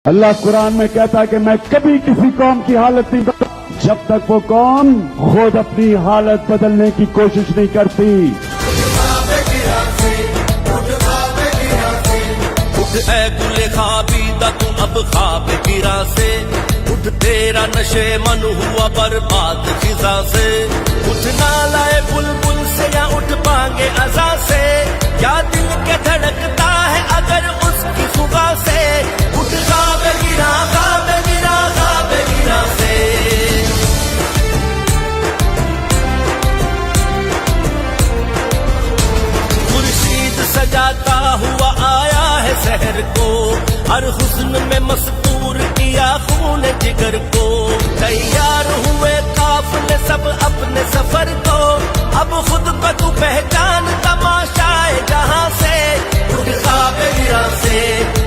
اللہ قرآن میں کہتا ہے کہ میں کبھی کسی قوم کی حالت نہیں بدلتا جب تک وہ قوم خود اپنی حالت بدلنے کی کوشش نہیں کرتی۔ اٹھ اے گل خوابیدہ تو اب خواب گرا سے، اٹھ تیرا نشے من ہوا برباد خزاں سے، اٹھ نالائے بلبل سے یا اٹھ بانگے ازاں سے، کیا دل کے دھڑکتا ہے اگر اس کی صبح سے، اٹھ خواب گرا خواب گرا خواب گرا سے۔ خورشید سجاتا ہوا آیا ہے شہر کو، ہر حسن میں مستور کیا خون جگر کو، تیار ہوئے قافلے سب اپنے سفر کو، اب خود کو تو پہچان تماشائے جہاں سے، اٹھ خواب گرا سے۔